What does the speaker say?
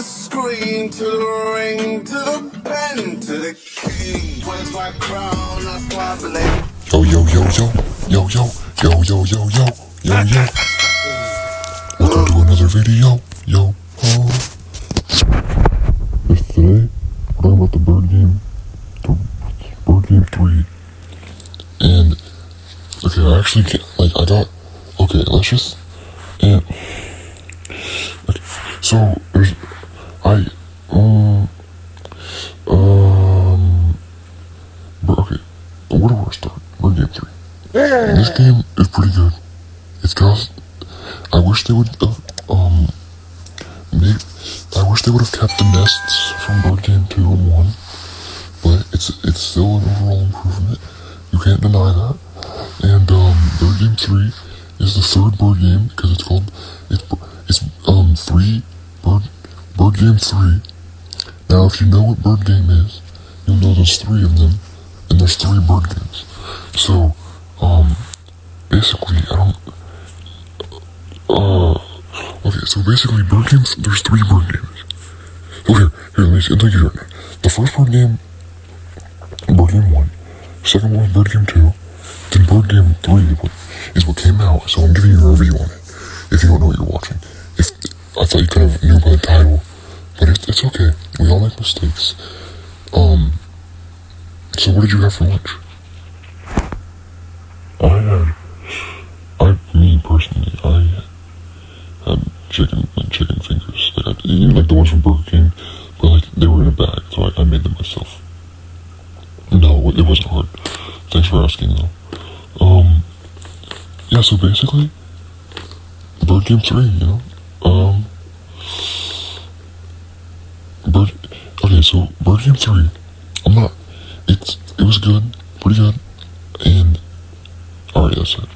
screen, to the ring, to the pen, to the king. Where's my crown? That's why I believe. Yo, yo, yo, yo, yo, yo, yo, yo, yo, yo, yo, yo. Welcome to another video, yo, ho. Yes, today, we're talking about the Bird Game 3. And, okay, I actually can't, let's just, and, okay, so, there's, okay, where do I start? Bird Game 3. This game is pretty good. It's got, I wish they would have, kept the nests from Bird Game 2 and 1, but it's still an overall improvement. You can't deny that. And, Bird Game 3 is the third Bird Game, because it's called, Bird Game 3. Now, if you know what Bird Game is, you'll know there's 3 of them, and there's 3 Bird Games. So, basically, Bird Games, there's 3 Bird Games. So here, let me tell you right now. The first Bird Game, Bird Game 1, second one was Bird Game 2, then Bird Game 3 is what came out, so I'm giving you a review on it, if you don't know what you're watching. I thought you kind of knew by the title, but it's okay, we all make mistakes. So what did you have for lunch? Me personally, I had chicken fingers, like the ones from Burger King, but like they were in a bag, so I made them myself. No, it wasn't hard. Thanks for asking though. Yeah, so basically, Bird Game 3, you know, so Bird Game 3, it was good, pretty good, and, alright, that's it.